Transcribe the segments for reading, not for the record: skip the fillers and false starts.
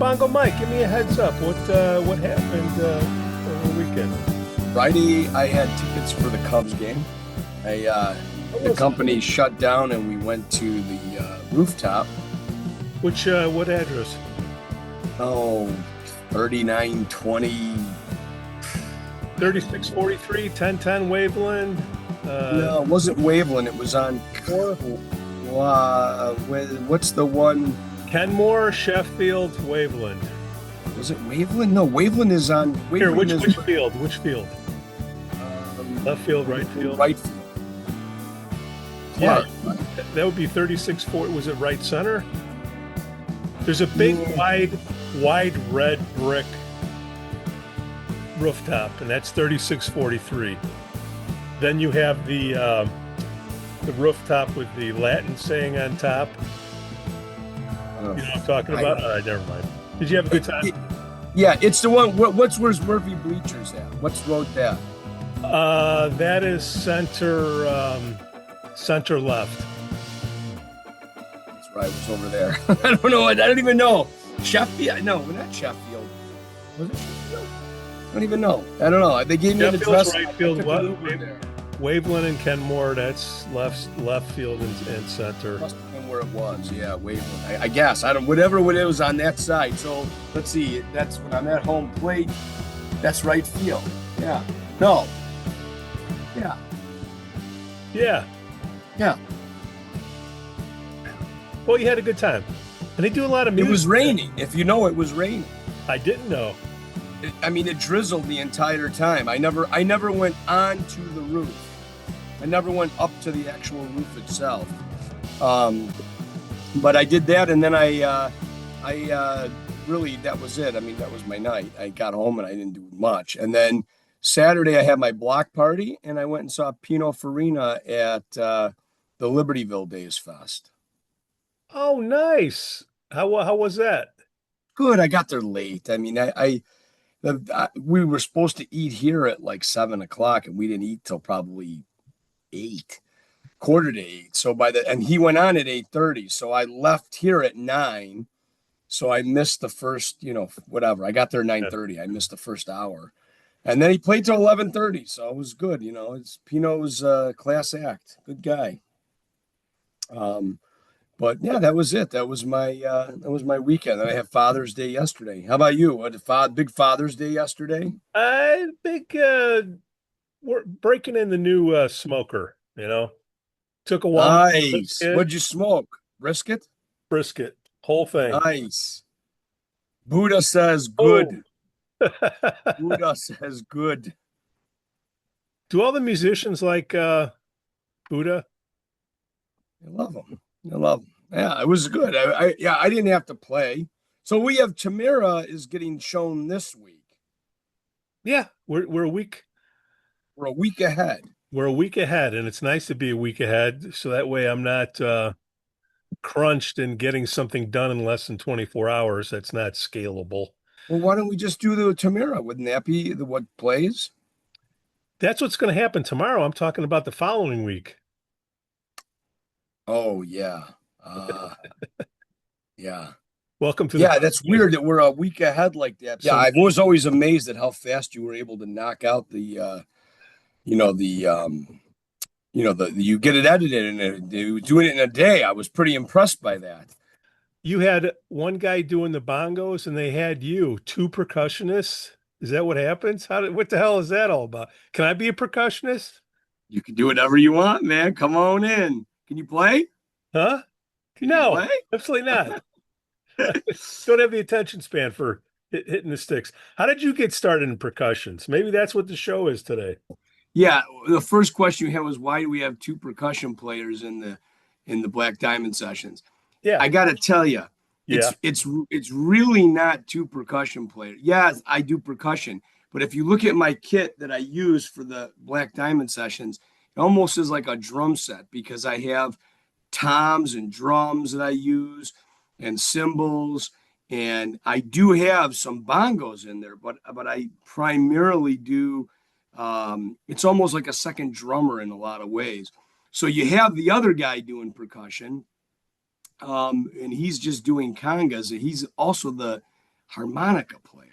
Bongo Mike, give me a heads up. What happened over the weekend? Friday, I had tickets for the Cubs game. The company shut down, and we went to the Rooftop. What address? Oh, 3920. 3643, 1010 Waveland. No, it wasn't Waveland. It was on. What's the one? Kenmore, Sheffield, Waveland. Was it Waveland? No, Waveland is on. Here, Waveland which field? Which field? Left field, right field? Right field. Yeah, that would be 3640. Was it right center? There's a big, wide red brick rooftop, and that's 3643. Then you have the rooftop with the Latin saying on top. You know what I'm talking about? All right, never mind. Did you have a good time? Yeah, it's the one. Where's Murphy Bleachers at? What's road that? That is center left. That's right. It was over there. I don't know. I don't even know. Sheffield? No, not Sheffield. Was it Sheffield? I don't even know. I don't know. They gave me an address. Right field. Waveland and Kenmore. That's left field and center. Must have been where it was. Yeah, Waveland. I guess. I don't. Whatever it was on that side. So let's see. That's when I'm at home plate. That's right field. Yeah. No. Yeah. Yeah. Yeah. Well, you had a good time. And they do a lot of music. It was raining. If you know, it was raining. I didn't know. It drizzled the entire time. I never went onto the roof. I never went up to the actual roof itself. But I did that, and then I really, that was it. I mean, that was my night. I got home and I didn't do much. And then Saturday I had my block party, and I went and saw Pino Farina at the Libertyville Days Fest. Oh, nice. How was that? Good. I got there late. I mean, we were supposed to eat here at like 7:00, and we didn't eat till probably 8, quarter to 8. So and he went on at 8:30. So I left here at 9. So I missed the first, whatever. I got there at 9:30. I missed the first hour, and then he played till 11:30. So it was good. It's Pino's class act. Good guy. But yeah, that was it. That was my weekend. And I had Father's Day yesterday. How about you? What big Father's Day yesterday? We're breaking in the new smoker. Took a while. Nice. What'd you smoke? Brisket, whole thing. Nice. Buddha says good. Buddha says good. Do all the musicians like Buddha? I love them. Yeah, it was good. I didn't have to play. So we have Tamara is getting shown this week. Yeah, we're a week. We're a week ahead. We're a week ahead, and it's nice to be a week ahead. So that way I'm not crunched and getting something done in less than 24 hours. That's not scalable. Well, why don't we just do the Tamara? Wouldn't that be what plays? That's what's going to happen tomorrow. I'm talking about the following week. Oh, yeah. Yeah. Welcome to that's weird that we're a week ahead like that. Yeah, I was always amazed at how fast you were able to knock out you get it edited and doing it in a day. I was pretty impressed by that. You had one guy doing the bongos, and they had you, 2 percussionists. Is that what happens? What the hell is that all about? Can I be a percussionist? You can do whatever you want, man. Come on in. Can you play? Huh? No, absolutely not. Don't have the attention span for hitting the sticks. How did you get started in percussions? Maybe that's what the show is today. Yeah, the first question you had was, why do we have 2 percussion players in the Black Diamond sessions? Yeah, I got to tell you, it's really not 2 percussion players. Yeah, I do percussion, but if you look at my kit that I use for the Black Diamond sessions, it almost is like a drum set, because I have toms and drums that I use and cymbals, and I do have some bongos in there, but I primarily do. It's almost like a second drummer in a lot of ways. So you have the other guy doing percussion, and he's just doing congas. He's also the harmonica player.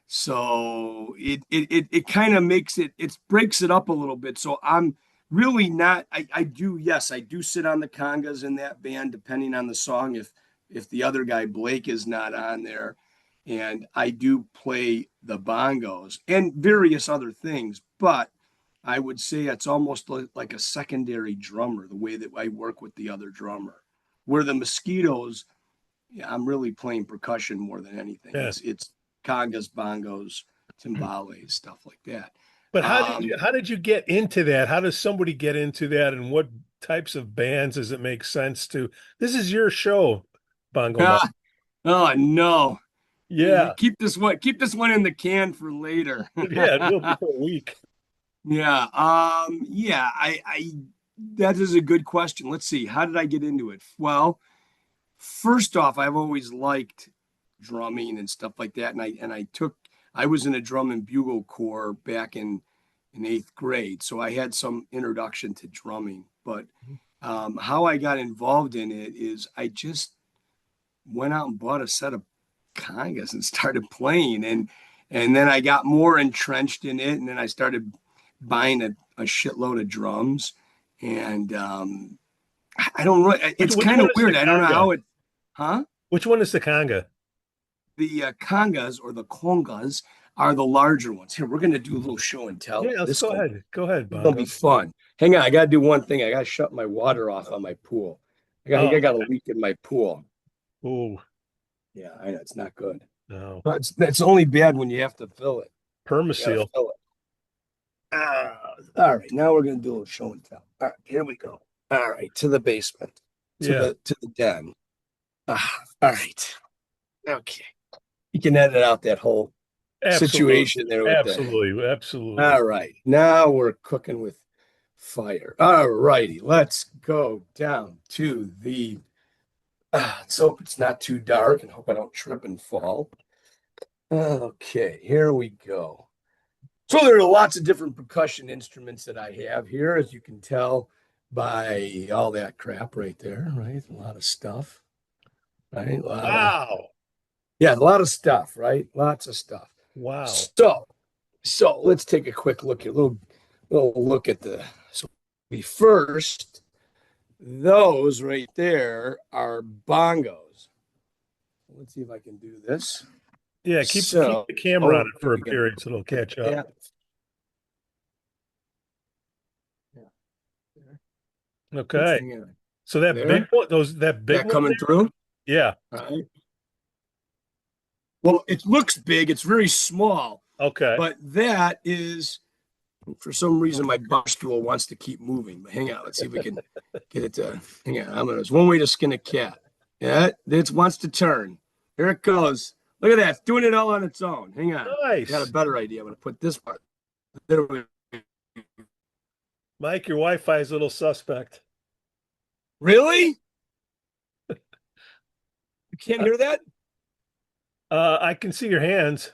So it kind of makes it breaks it up a little bit. So I'm really not. I do, yes, I do sit on the congas in that band depending on the song. If the other guy Blake is not on there, and I do play the bongos and various other things, but I would say it's almost like a secondary drummer, the way that I work with the other drummer. Where the Mosquitoes, yeah, I'm really playing percussion more than anything. Yeah. It's congas, bongos, timbales, stuff like that. But how did you get into that? How does somebody get into that, and what types of bands does it make sense to? This is your show, Bongo Mike. Oh no. Yeah. Keep this one in the can for later. Yeah, it will be for a week. Yeah. Yeah, I that is a good question. Let's see. How did I get into it? Well, first off, I've always liked drumming and stuff like that. I was in a drum and bugle corps back in 8th grade. So I had some introduction to drumming. But how I got involved in it is I just went out and bought a set of congas and started playing. And then I got more entrenched in it. And then I started buying a shitload of drums. And I don't really, it's kind of weird. I don't know how it, huh? Which one is the conga? The congas or the congas are the larger ones. Here, we're going to do a little show and tell. Yeah, let's go ahead. Go ahead, Bongo. It'll be fun. Hang on, I got to do one thing. I got to shut my water off on my pool. I got a leak in my pool. Oh, yeah, I know it's not good. No, but it's only bad when you have to fill it. Permaseal. Fill it. All right, now we're going to do a little show and tell. All right, here we go. All right, to the basement, to the den. All right, okay. You can edit out that whole situation there. Absolutely. All right, now we're cooking with fire. All righty, let's go down to the. Let's hope it's not too dark, and hope I don't trip and fall. Okay, here we go. So there are lots of different percussion instruments that I have here, as you can tell by all that crap right there, right? A lot of stuff, right? Wow. Yeah, a lot of stuff, right? Lots of stuff. Wow. So let's take a quick look, a little look at the. So first, those right there are bongos. Let's see if I can do this. Yeah, keep the camera on it for a period so it'll catch up. Yeah. Okay. So that big one, that big one coming through? Yeah. All right. Well, it looks big. It's very small. Okay. But that is, for some reason, my bar stool wants to keep moving. But hang on. Let's see if we can get it to, hang on. There's one way to skin a cat. Yeah, it wants to turn. Here it goes. Look at that. It's doing it all on its own. Hang on. Nice. Got a better idea. I'm going to put this part. There we go. Mike, your Wi-Fi is a little suspect. Really? You can't hear that? I can see your hands.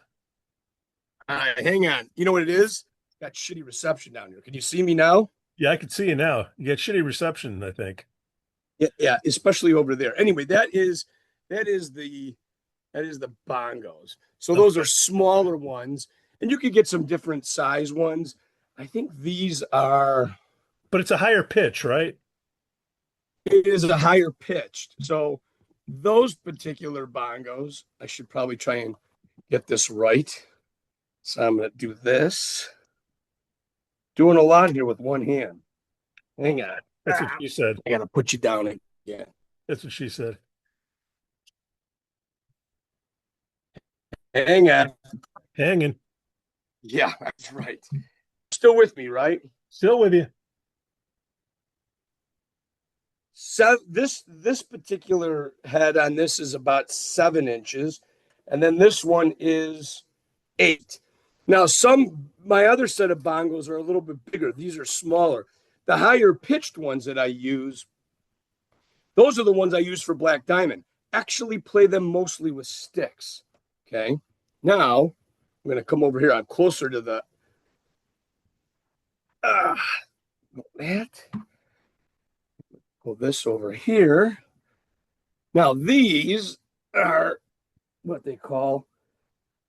All right, hang on. You know what it is? Got shitty reception down here. Can you see me now? Yeah, I can see you now. You got shitty reception, I think. Yeah, especially over there. Anyway, that is the bongos. So those are smaller ones, and you could get some different size ones. I think these are. But it's a higher pitch, right? It is a higher pitched. So those particular bongos, I should probably try and get this right. So I'm going to do this. Doing a lot here with one hand. Hang on. That's what she said. I got to put you down again. That's what she said. Hang on. Hanging. Yeah, that's right. Still with me, right? Still with you. So this particular head on this is about 7 inches, and then this one is 8. Now, my other set of bongos are a little bit bigger. These are smaller. The higher pitched ones that I use, those are the ones I use for Black Diamond. Actually play them mostly with sticks. Okay. Now I'm going to come over here. I'm closer to the that. Pull this over here. Now these are what they call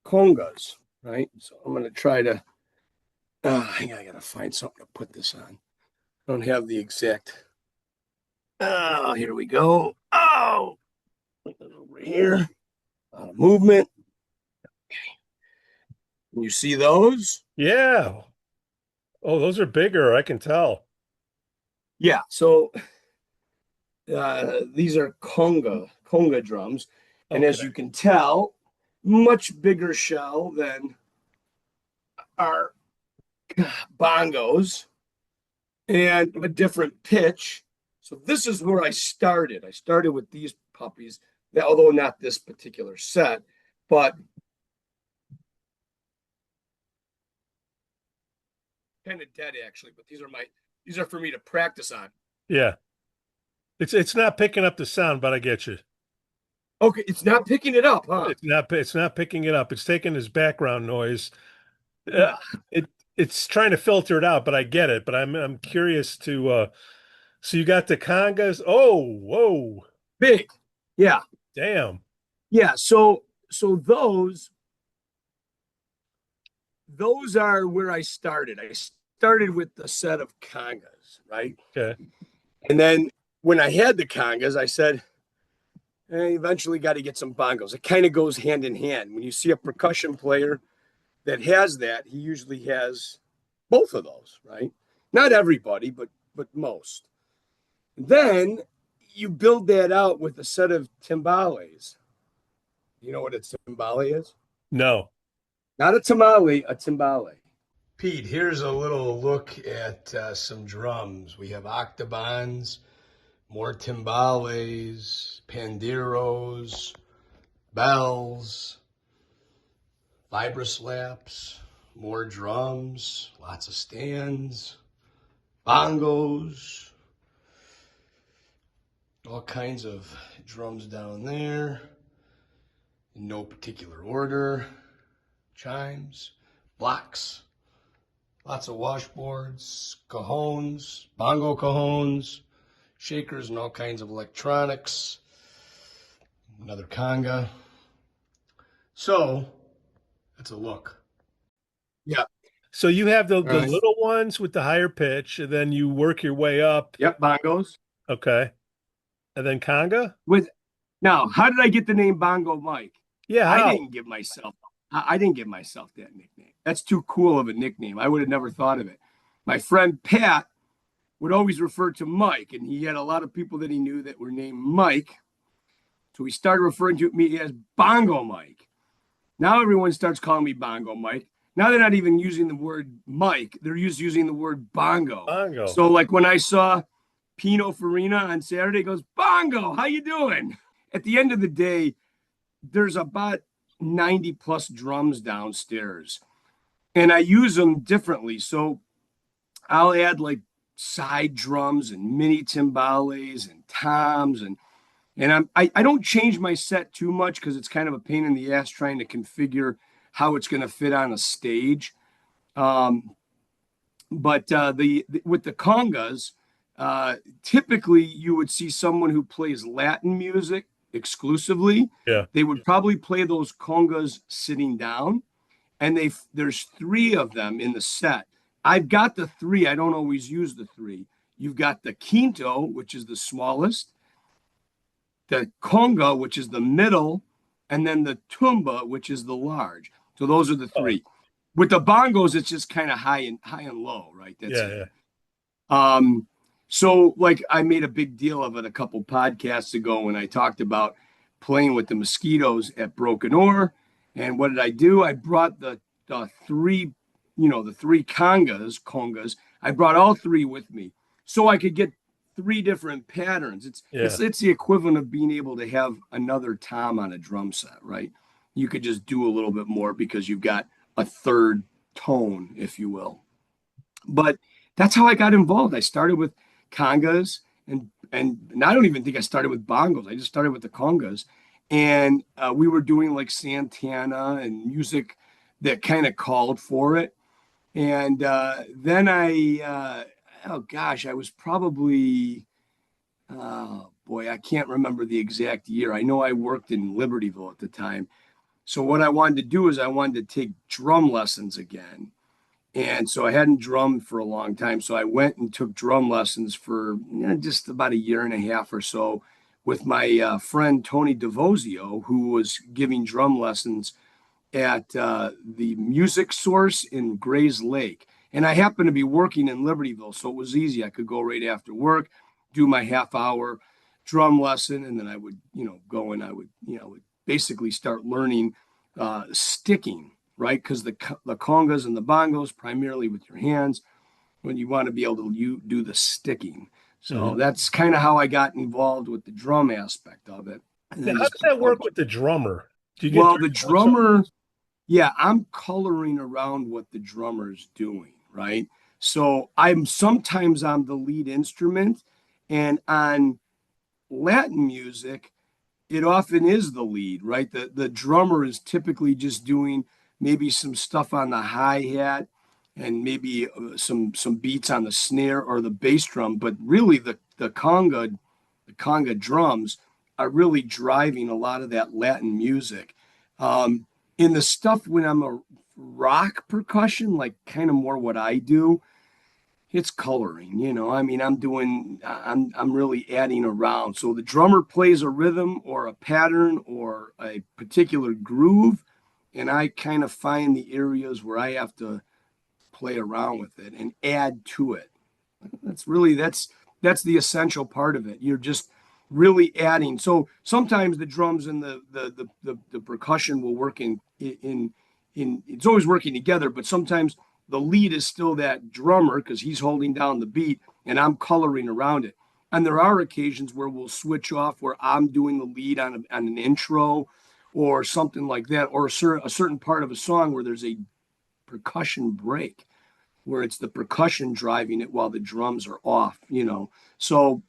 congas, right? So I'm going to try to, hang on, I got to find something to put this on. I don't have the exact. Oh, here we go. Oh, over here. Movement. Can you see those? Yeah. Oh, those are bigger. I can tell. Yeah. So these are conga drums, and as Okay. you can tell, much bigger shell than our bongos, and a different pitch. So this is where I started. I started with these puppies, although not this particular set, but kind of dead actually. But these are for me to practice on. Yeah. It's not picking up the sound, but I get you. Okay, it's not picking it up, huh? It's not picking it up. It's taking this background noise. Uh, Yeah, it's trying to filter it out, but I get it. But I'm curious to so you got the congas. Oh, whoa. big. Yeah, Damn. yeah. So those are where I started. I started with the set of congas, right? Okay. And then when I had the congas, I said, eventually got to get some bongos. It kind of goes hand in hand. When you see a percussion player that has that, he usually has both of those, right? Not everybody, but most. Then you build that out with a set of timbales. You know what a timbale is? No. Not a tamale, a timbale. Pete, here's a little look at some drums. We have octobans, more timbales, panderos, bells, vibroslaps, more drums, lots of stands, bongos, all kinds of drums down there in no particular order, chimes, blocks, lots of washboards, cajones, bongo cajones, shakers and all kinds of electronics, another conga. So that's a look. Yeah. So you have the Right. little ones with the higher pitch, and then you work your way up. Yep, bongos. Okay. And then conga? Now, how did I get the name Bongo Mike? Yeah, I how? didn't give myself that nickname. That's too cool of a nickname. I would have never thought of it. My friend Pat would always refer to Mike, and he had a lot of people that he knew that were named Mike. So he started referring to me as Bongo Mike. Now everyone starts calling me Bongo Mike. Now they're not even using the word Mike; they're using the word Bongo. Bongo. So like when I saw Pino Farina on Saturday, he goes, "Bongo, how you doing?" At the end of the day, there's about 90 plus drums downstairs, and I use them differently. So I'll add like side drums and mini timbales and toms and I don't change my set too much because it's kind of a pain in the ass trying to configure how it's going to fit on a stage. But with the congas, typically you would see someone who plays Latin music exclusively. Yeah. They would probably play those congas sitting down, and there's three of them in the set. I've got the three. I don't always use the three. You've got the quinto, which is the smallest, the conga, which is the middle, and then the tumba, which is the large. So those are the three. With the bongos, it's just kind of high and low, right? That's it. Yeah. So like I made a big deal of it a couple podcasts ago when I talked about playing with the Mosquitoes at Broken Oar. And what did I do? I brought the three, the three congas. I brought all three with me so I could get three different patterns. It's the equivalent of being able to have another tom on a drum set, right? You could just do a little bit more because you've got a third tone, if you will. But that's how I got involved. I started with congas and I don't even think I started with bongos. I just started with the congas, and we were doing like Santana and music that kind of called for it. And then I was probably, oh boy, I can't remember the exact year. I know I worked in Libertyville at the time, So what I wanted to do is I wanted to take drum lessons again. And so I hadn't drummed for a long time. So I went and took drum lessons for just about a year and a half or so with my friend Tony DeVozio, who was giving drum lessons at the Music Source in Grays Lake. And I happened to be working in Libertyville, so it was easy. I could go right after work, do my half-hour drum lesson, and then I would, go and I would, basically start learning sticking, right? Because the congas and the bongos, primarily with your hands, when you want to be able to do the sticking. So that's kind of how I got involved with the drum aspect of it. Now, how does that work with the drummer? Do you get the drummer? Yeah, I'm coloring around what the drummer's doing, right? So sometimes I'm the lead instrument, and on Latin music, it often is the lead, right? The drummer is typically just doing maybe some stuff on the hi-hat and maybe some beats on the snare or the bass drum, but really the conga drums are really driving a lot of that Latin music. In the stuff when I'm a rock percussion, like kind of more what I do, it's coloring, I mean, I'm really adding around. So the drummer plays a rhythm or a pattern or a particular groove, and I kind of find the areas where I have to play around with it and add to it. That's the essential part of it. You're just really adding. So sometimes the drums and the percussion will work in it's always working together, but sometimes the lead is still that drummer because he's holding down the beat and I'm coloring around it. And there are occasions where we'll switch off where I'm doing the lead on an intro or something like that, or a certain part of a song where there's a percussion break where it's the percussion driving it while the drums are off. So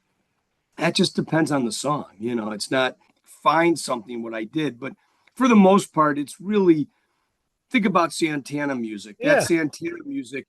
that just depends on the song. It's not find something what I did, but for the most part, it's really think about Santana music. Yeah. That Santana music.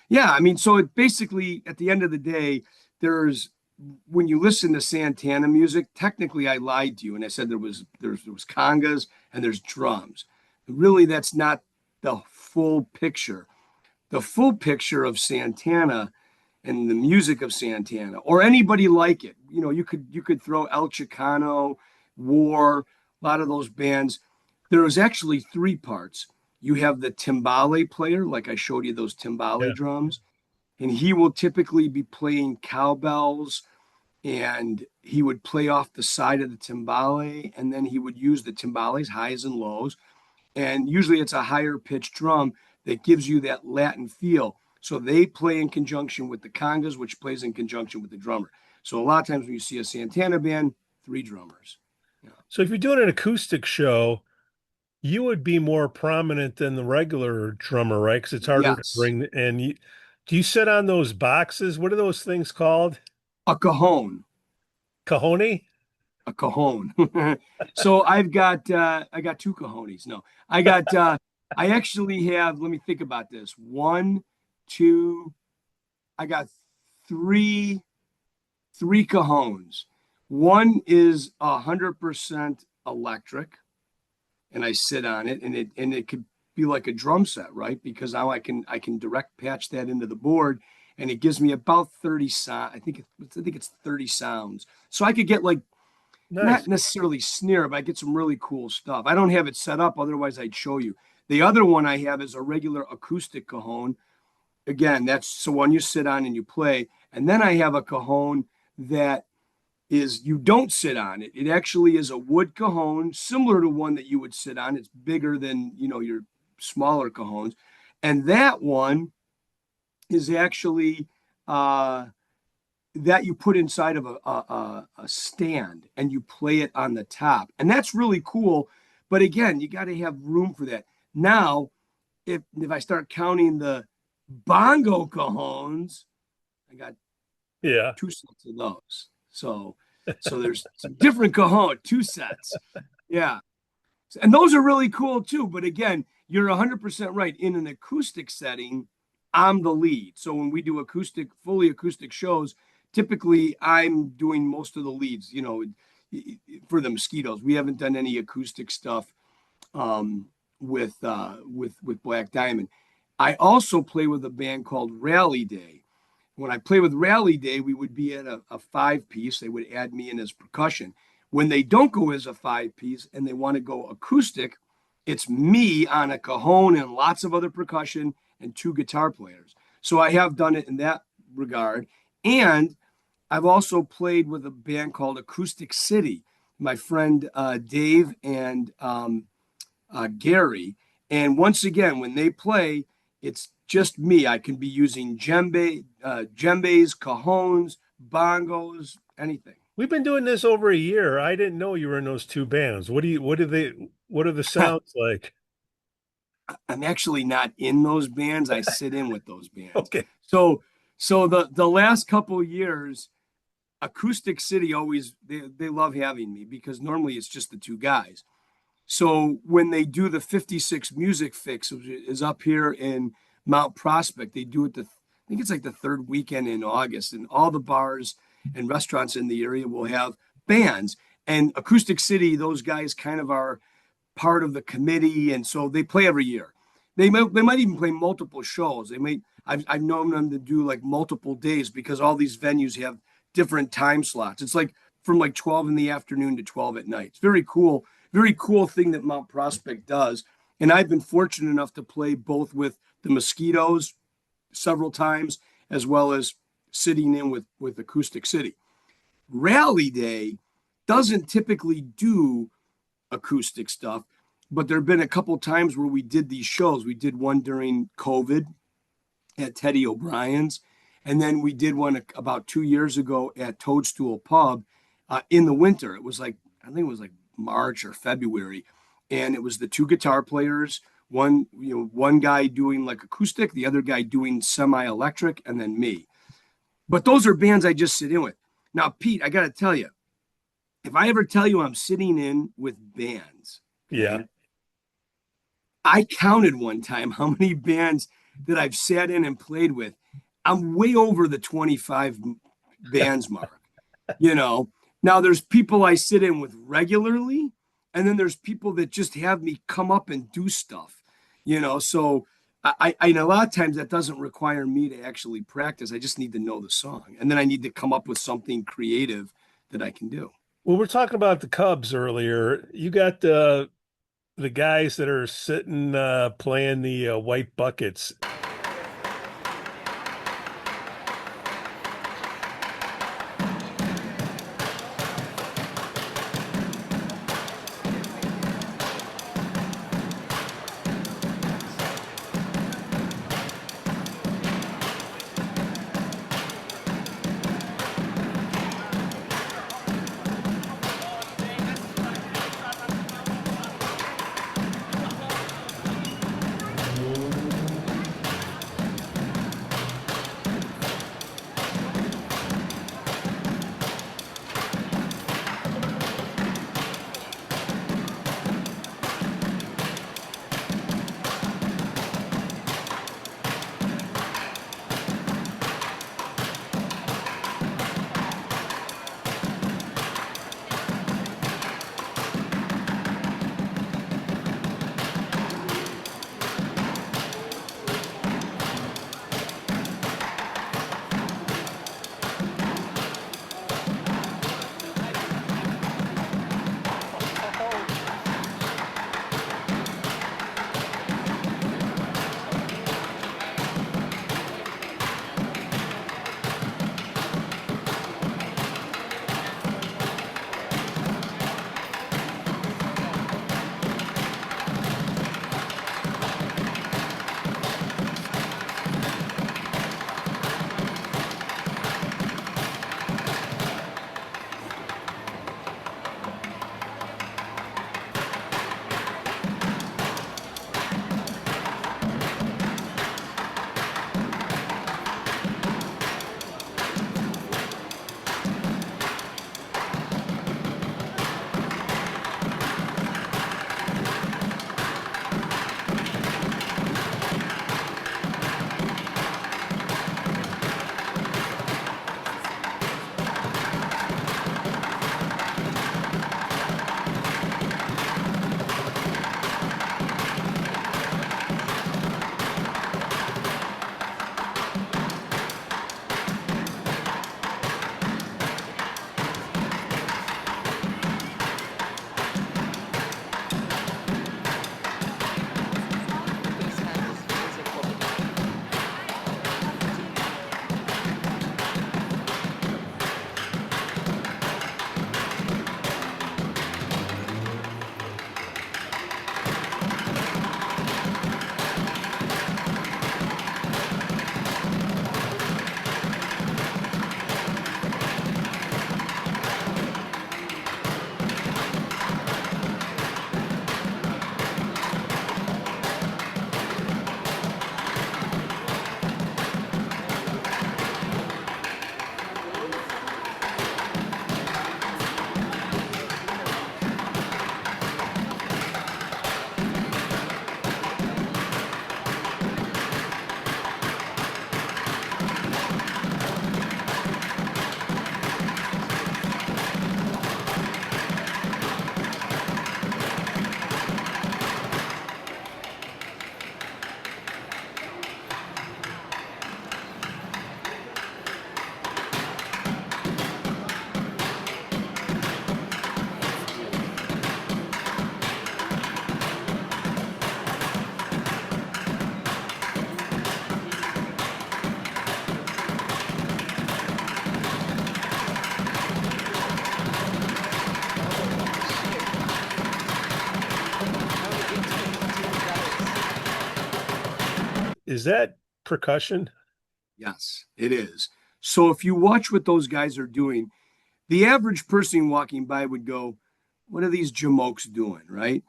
Yeah, I mean, so it basically, at the end of the day, when you listen to Santana music, technically I lied to you and I said there was congas and there's drums. Really, that's not the full picture. The full picture of Santana and the music of Santana, or anybody like it, you could throw El Chicano, War, a lot of those bands. There is actually three parts. You have the timbale player, like I showed you those timbale drums, and he will typically be playing cowbells, and he would play off the side of the timbale, and then he would use the timbales, highs and lows, and usually it's a higher pitched drum that gives you that Latin feel. So they play in conjunction with the congas, which plays in conjunction with the drummer. So a lot of times when you see a Santana band, three drummers. Yeah. So if you're doing an acoustic show, you would be more prominent than the regular drummer, right? Because it's harder to bring. And do you sit on those boxes? What are those things called? A cajon. Cajone? A cajon. So I got two cajones. No, I actually have, let me think about this. One, two, I got three cajones. One is 100% electric, and I sit on it, and it could be like a drum set, right? Because now I can direct patch that into the board, and it gives me about 30 sound. I think it's 30 sounds. So I could get like Nice. not necessarily snare, but I get some really cool stuff. I don't have it set up, otherwise I'd show you. The other one I have is a regular acoustic cajon. Again, that's the one you sit on and you play. And then I have a cajon that is you don't sit on it. It actually is a wood cajon, similar to one that you would sit on. It's bigger than, your smaller cajons. And that one is actually that you put inside of a stand and you play it on the top. And that's really cool. But again, you got to have room for that. Now, if I start counting the bongo cajones, I got 2 sets of those. So there's some different cajon, 2 sets. Yeah. And those are really cool too. But again, you're 100% right. In an acoustic setting, I'm the lead. So when we do fully acoustic shows, typically I'm doing most of the leads, for the Mosquitoes. We haven't done any acoustic stuff with Black Diamond. I also play with a band called Rally Day. When I play with Rally Day, we would be at a 5-piece. They would add me in as percussion. When they don't go as a 5-piece and they want to go acoustic, it's me on a cajon and lots of other percussion and 2 guitar players. So I have done it in that regard. And I've also played with a band called Acoustic City, my friend Dave and Gary. And once again, when they play, it's just me. I can be using djembes, cajones, bongos, anything. We've been doing this over a year. I didn't know you were in those 2 bands. What are the sounds like? I'm actually not in those bands. I sit in with those bands. Okay. So the last couple of years, Acoustic City always they love having me because normally it's just the 2 guys. So when they do the 56 Music Fix, which is up here in Mount Prospect, they do it I think it's like the 3rd weekend in August, and all the bars and restaurants in the area will have bands. And Acoustic City, those guys kind of are part of the committee, and so they play every year. They might even play multiple shows. I've known them to do like multiple days because all these venues have different time slots. It's like from like 12 in the afternoon to 12 at night. It's very cool thing that Mount Prospect does. And I've been fortunate enough to play both with the Mosquitoes several times, as well as sitting in with Acoustic City. Rally Day doesn't typically do acoustic stuff, but there have been a couple times where we did these shows. We did one during COVID at Teddy O'Brien's, and then we did one about 2 years ago at Toadstool Pub in the winter. It was like, I think it was like March or February, and it was the 2 guitar players, one guy doing like acoustic, the other guy doing semi-electric, and then me. But those are bands I just sit in with. Now, Pete, I got to tell you, if I ever tell you I'm sitting in with bands, yeah, I counted one time how many bands that I've sat in and played with. I'm way over the 25 bands mark. Now there's people I sit in with regularly, and then there's people that just have me come up and do stuff. So I a lot of times that doesn't require me to actually practice. I just need to know the song, and then I need to come up with something creative that I can do. Well, we're talking about the Cubs earlier. You got the guys that are sitting playing the white buckets. is that percussion? Yes, it is. So if you watch what those guys are doing, the average person walking by would go, what are these jamokes doing, right?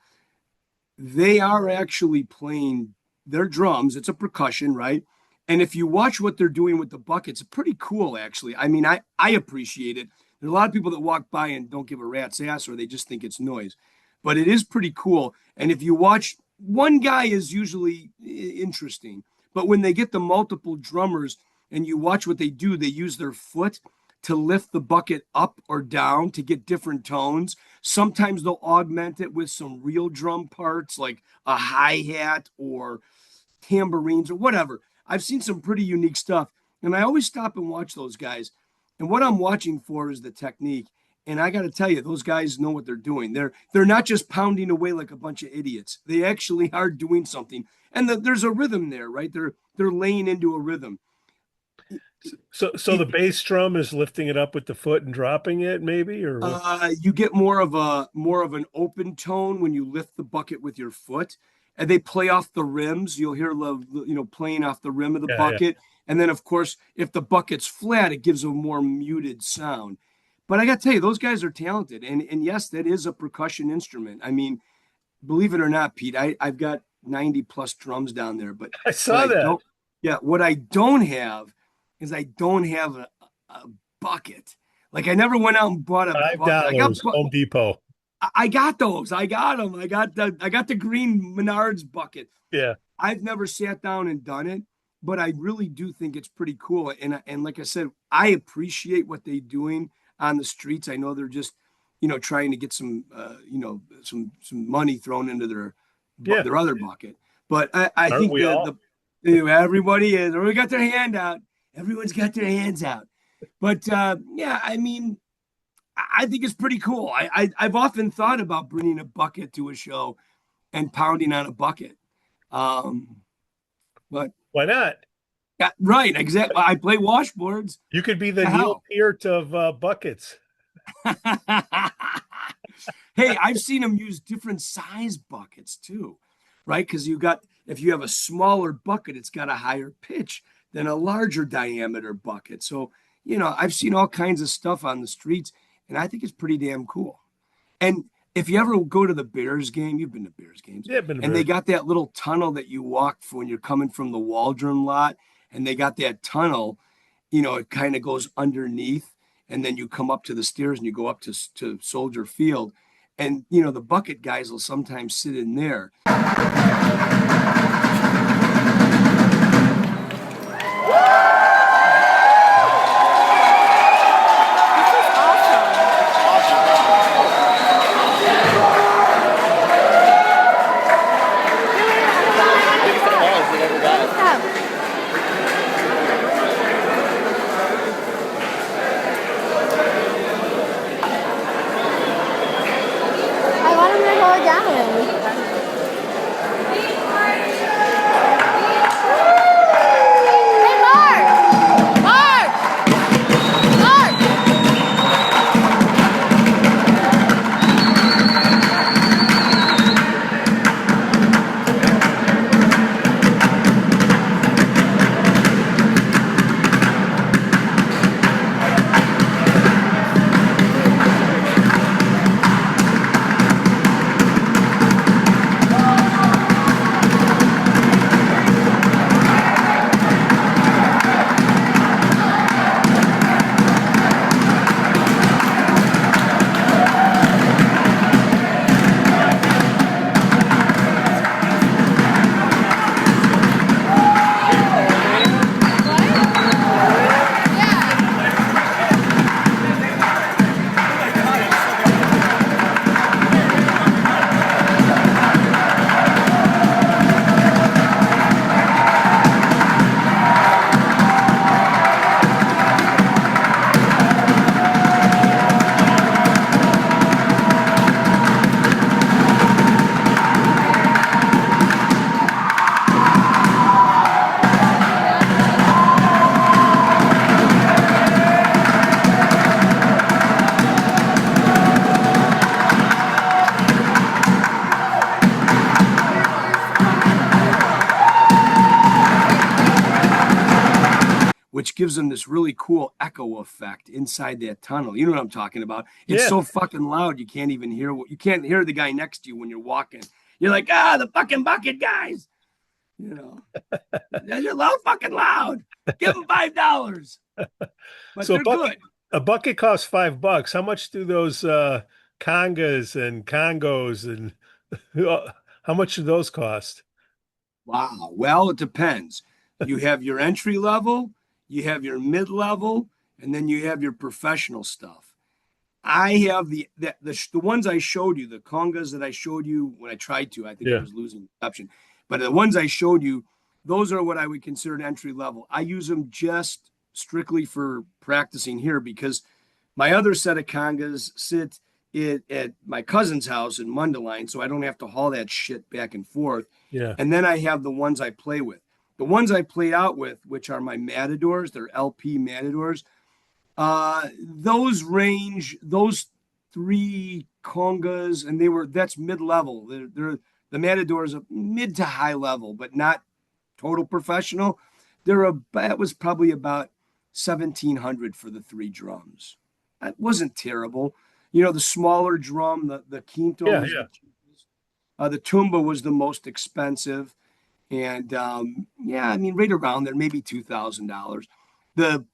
They are actually playing their drums. It's a percussion, right? And if you watch what they're doing with the buckets, it's pretty cool, actually. I mean, I appreciate it. There's a lot of people that walk by and don't give a rat's ass, or they just think it's noise. But it is pretty cool. And if you watch, one guy is usually interesting. But when they get the multiple drummers and you watch what they do, they use their foot to lift the bucket up or down to get different tones. Sometimes they'll augment it with some real drum parts like a hi-hat or tambourines or whatever. I've seen some pretty unique stuff. And I always stop and watch those guys. And what I'm watching for is the technique. And I got to tell you, those guys know what they're doing. They're not just pounding away like a bunch of idiots. They actually are doing something. And there's a rhythm there, right? They're laying into a rhythm. So the bass drum is lifting it up with the foot and dropping it, maybe, or you get more of an open tone when you lift the bucket with your foot, and they play off the rims. You'll hear playing off the rim of the bucket, and then of course, if the bucket's flat, it gives a more muted sound. But I got to tell you, those guys are talented, and yes, that is a percussion instrument. I mean, believe it or not, Pete, I've got 90 plus drums down there, but I saw that. What I don't have is I don't have a bucket. Like I never went out and bought a $5 bucket. Home Depot. I got those. I got them. I got the green Menards bucket. Yeah. I've never sat down and done it, but I really do think it's pretty cool. And like I said, I appreciate what they're doing on the streets. I know they're just, trying to get some, some money thrown into their other bucket. But I think everybody is. We got their hand out. Everyone's got their hands out. But I mean, I think it's pretty cool. I've often thought about bringing a bucket to a show and pounding on a bucket. But why not? Yeah, right. Exactly. I play washboards. You could be the Neil Peart of buckets. Hey, I've seen them use different size buckets too, right? Because if you have a smaller bucket, it's got a higher pitch than a larger diameter bucket. So, I've seen all kinds of stuff on the streets, and I think it's pretty damn cool. And if you ever go to the Bears game, you've been to Bears games. Yeah, I've been to and Bears. They got that little tunnel that you walk for when you're coming from the Waldron lot, and they got that tunnel, it kind of goes underneath, and then you come up to the stairs and you go up to Soldier Field. And, the bucket guys will sometimes sit in there. which gives them this really cool echo effect inside that tunnel. You know what I'm talking about? It's Yeah. so fucking loud you can't even hear you can't hear the guy next to you when you're walking. You're like, the fucking bucket guys. You know, they're loud, fucking loud. Give them $5, but So they're good. a bucket costs $5. How much do those congas and congos and how much do those cost? Wow. Well, it depends. You have your entry level, you have your mid level, and then you have your professional stuff. I have the ones I showed you, the congas that I showed you when I tried to. I think I Yeah. was losing reception, but the ones I showed you, those are what I would consider an entry level. I use them just strictly for practicing here because my other set of congas sit at my cousin's house in Mundelein, so I don't have to haul that shit back and forth. Yeah. And then I have the ones I play with. The ones I play out with, which are my Matadors, they're LP Matadors. Those range, those three congas, and that's mid level. They're the Matadors are mid to high level, but not total professional. That was probably about 1,700 for the three drums. That wasn't terrible. You know, the smaller drum, the quinto Yeah. was Yeah. the cheapest. The tumba was the most expensive. And yeah, I mean, right around there, maybe $2,000. The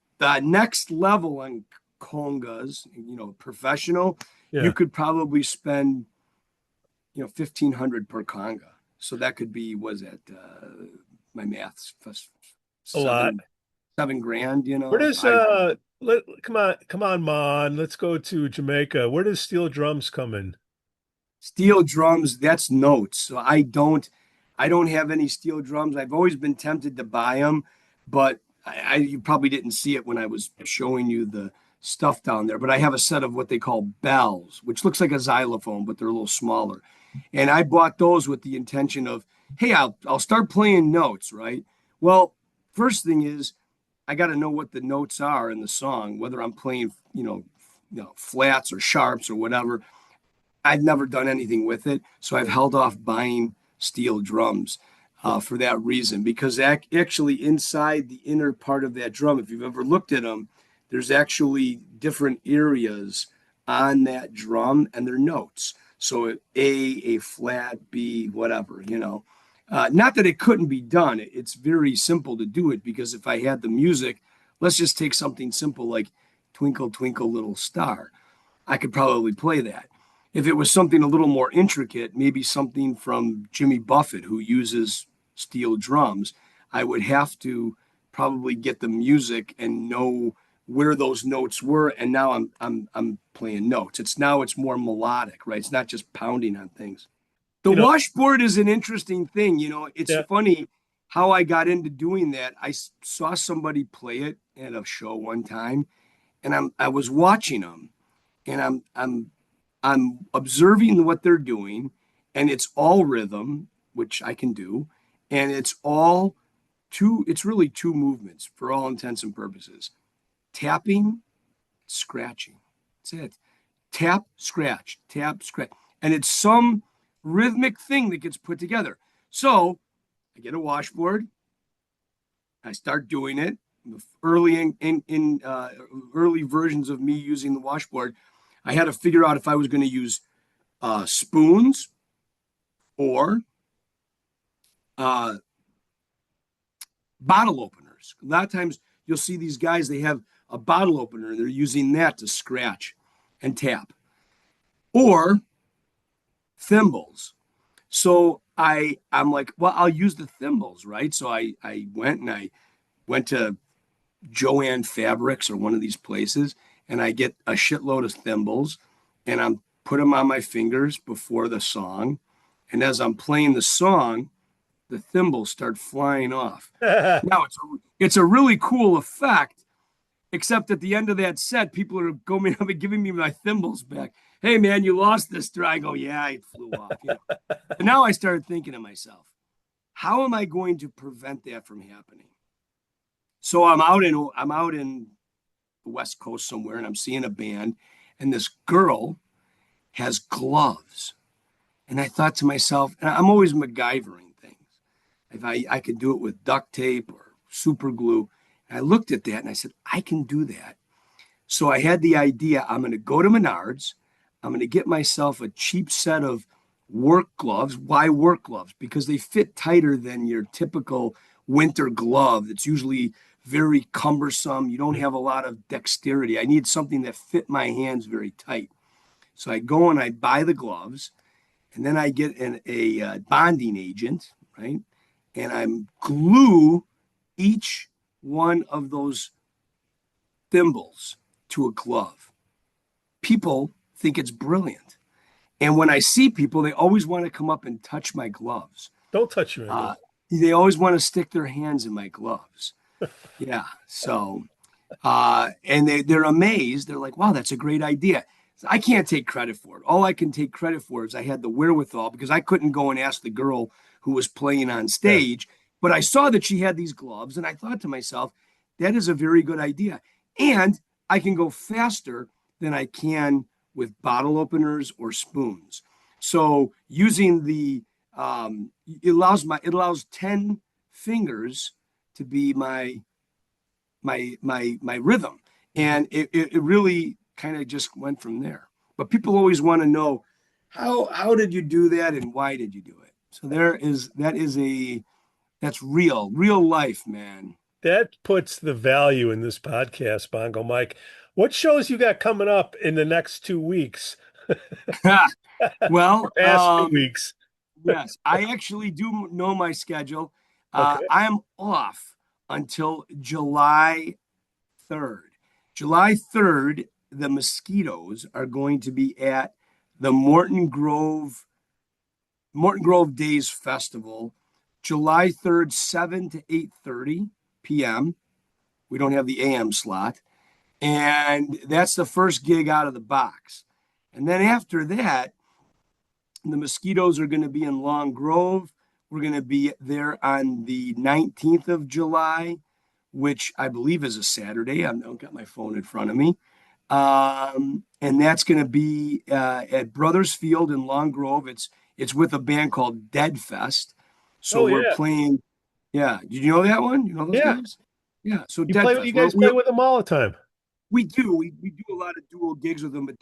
next level on congas, you know, professional, you Yeah. could probably spend, 1,500 per conga. So that could be, was that my math's A lot. seven grand, Where does five. come on, Mon. Let's go to Jamaica. Where does steel drums come in? Steel drums, that's notes. So I don't have any steel drums. I've always been tempted to buy them, but you probably didn't see it when I was showing you the stuff down there. But I have a set of what they call bells, which looks like a xylophone, but they're a little smaller. And I bought those with the intention of, hey, I'll start playing notes, right? Well, first thing is I got to know what the notes are in the song, whether I'm playing, flats or sharps or whatever. I've never done anything with it, so I've held off buying steel drums for that reason. Because actually, inside the inner part of that drum, if you've ever looked at them, there's actually different areas on that drum, and they're notes. So A flat, B, whatever. Not that it couldn't be done. It's very simple to do it because if I had the music, let's just take something simple like Twinkle, Twinkle, Little Star. I could probably play that. If it was something a little more intricate, maybe something from Jimmy Buffett, who uses steel drums, I would have to probably get the music and know where those notes were. And now I'm playing notes. It's more melodic, right? It's not just pounding on things. The You know, washboard is an interesting thing. It's yeah. funny how I got into doing that. I saw somebody play it at a show one time, and I was watching them, and I'm observing what they're doing, and it's all rhythm, which I can do, and it's really two movements for all intents and purposes. Tapping, scratching. That's it. Tap, scratch, tap, scratch. And it's some rhythmic thing that gets put together. So I get a washboard, I start doing it. Early in early versions of me using the washboard, I had to figure out if I was going to use spoons or uh, bottle openers. A lot of times you'll see these guys, they have a bottle opener and they're using that to scratch and tap, or thimbles. So I'm like, well, I'll use the thimbles, right? So I went to Joanne Fabrics or one of these places, and I get a shitload of thimbles, and I'm put them on my fingers before the song, and as I'm playing the song, the thimbles start flying off. Now it's a really cool effect, except at the end of that set, people are going up and giving me my thimbles back. Hey man, you lost this. I go, yeah, it flew off. And now I started thinking to myself, how am I going to prevent that from happening? So I'm out in the West Coast somewhere, and I'm seeing a band, and this girl has gloves. And I thought to myself, and I'm always MacGyvering things. If I could do it with duct tape or super glue. And I looked at that and I said, I can do that. So I had the idea, I'm going to go to Menards. I'm going to get myself a cheap set of work gloves. Why work gloves? Because they fit tighter than your typical winter glove that's usually very cumbersome. You don't have a lot of dexterity. I need something that fit my hands very tight. So I go and I buy the gloves, and then I get a bonding agent, right? And I'm glue each one of those thimbles to a glove. People think it's brilliant. And when I see people, they always want to come up and touch my gloves. Don't touch your gloves. They always want to stick their hands in my gloves. Yeah. So, and they're amazed. They're like, wow, that's a great idea. So I can't take credit for it. All I can take credit for is I had the wherewithal because I couldn't go and ask the girl who was playing on stage. Yeah. But I saw that she had these gloves and I thought to myself, that is a very good idea. And I can go faster than I can with bottle openers or spoons. So using it allows 10 fingers to be my rhythm. And it really kind of just went from there. But people always want to know how did you do that and why did you do it? So that's real life, man. That puts the value in this podcast, Bongo Mike. What shows you got coming up in the next 2 weeks? Well, past 2 weeks. Yes, I actually do know my schedule. Okay. I'm off until July 3rd. July 3rd, the Mosquitoes are going to be at the Morton Grove Days Festival, July 3rd, 7 to 8:30 p.m. We don't have the AM slot. And that's the first gig out of the box. And then after that, the Mosquitoes are going to be in Long Grove. We're going to be there on the 19th of July, which I believe is a Saturday. I've got my phone in front of me. And that's going to be at Brothers Field in Long Grove. It's with a band called Dead Fest. So we're playing. Yeah. Did you know that one? You know those guys? Yeah. So you guys play with them all the time. We do. We do a lot of dual gigs with them, but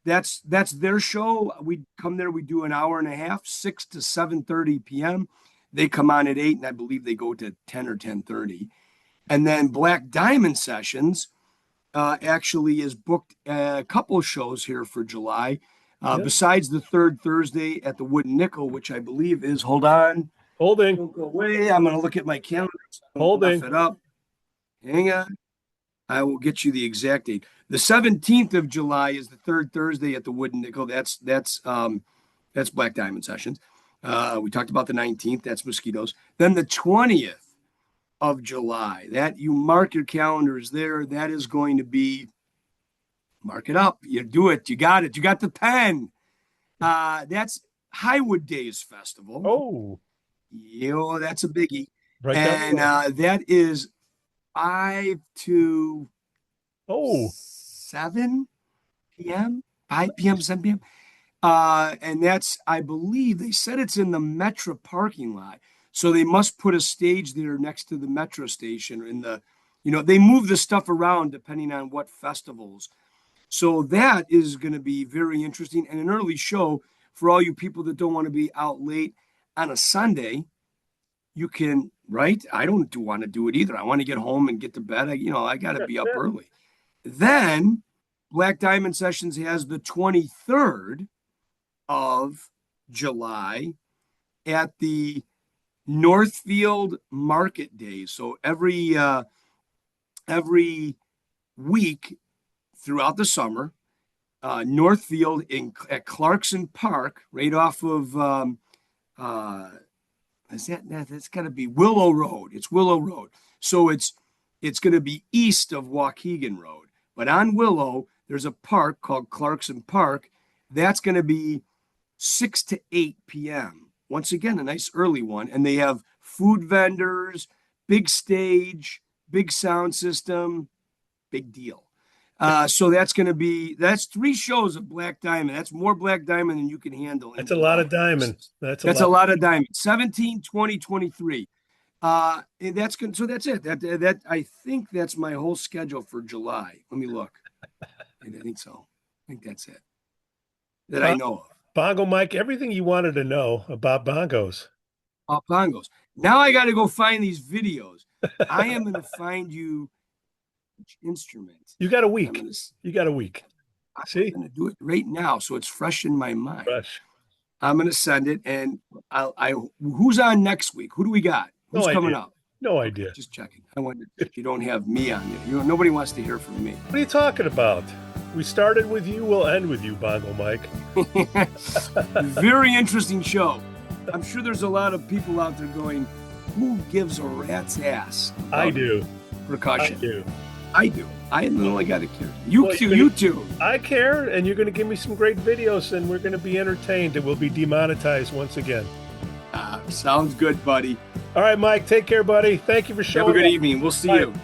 that's their show. We come there, we do an hour and a half, 6 to 7:30 p.m. They come on at 8, and I believe they go to 10 or 10:30. And then Black Diamond Sessions actually is booked a couple shows here for July. Besides the third Thursday at the Wooden Nickel, which I believe is, Holding. Don't go away. I'm going to look at my calendar. Holding. It up. Hang on. I will get you the exact date. The 17th of July is the third Thursday at the Wooden Nickel. That's Black Diamond Sessions. We talked about the 19th. That's Mosquitoes. Then the 20th of July, that you mark your calendars there. That is going to be, mark it up. You do it. You got it. You got the pen. That's Highwood Days Festival. Oh, that's a biggie. Right. And that is 5 to 7 p.m., 5 p.m., 7 p.m. And that's, I believe, they said it's in the Metro parking lot. So they must put a stage there next to the Metro station. They move the stuff around depending on what festivals. So that is going to be very interesting and an early show for all you people that don't want to be out late on a Sunday. You can, right? I don't want to do it either. I want to get home and get to bed. I got to be up early. Then Black Diamond Sessions has the 23rd of July at the Northfield Market Days. So every week throughout the summer, Northfield at Clarkson Park, right off of that's got to be Willow Road. It's Willow Road. So it's going to be east of Waukegan Road. But on Willow, there's a park called Clarkson Park. That's going to be 6 to 8 p.m. Once again, a nice early one. And they have food vendors, big stage, big sound system, big deal. So that's 3 shows of Black Diamond. That's more Black Diamond than you can handle. That's a lot of diamond. That's a lot of diamond. 17, 20, 23. And that's good. So that's it. That I think that's my whole schedule for July. Let me look. I think so. I think that's it that I know of. Bongo Mike, everything you wanted to know about bongos. Bongos. Now I got to go find these videos. I am going to find you instruments. You got a week. You got a week. See? I'm going to do it right now, so it's fresh in my mind. Fresh. I'm going to send it, and who's on next week? Who do we got? Who's coming up? No idea. Just checking. I wonder if you don't have me on there. Nobody wants to hear from me. What are you talking about? We started with you, we'll end with you, Bongo Mike. Very interesting show. I'm sure there's a lot of people out there going, who gives a rat's ass? I do. Percussion. I do. I only got to care. You too. I care, and you're going to give me some great videos, and we're going to be entertained, and we'll be demonetized once again. Sounds good, buddy. All right, Mike. Take care, buddy. Thank you for showing up. Have a good evening. We'll see you.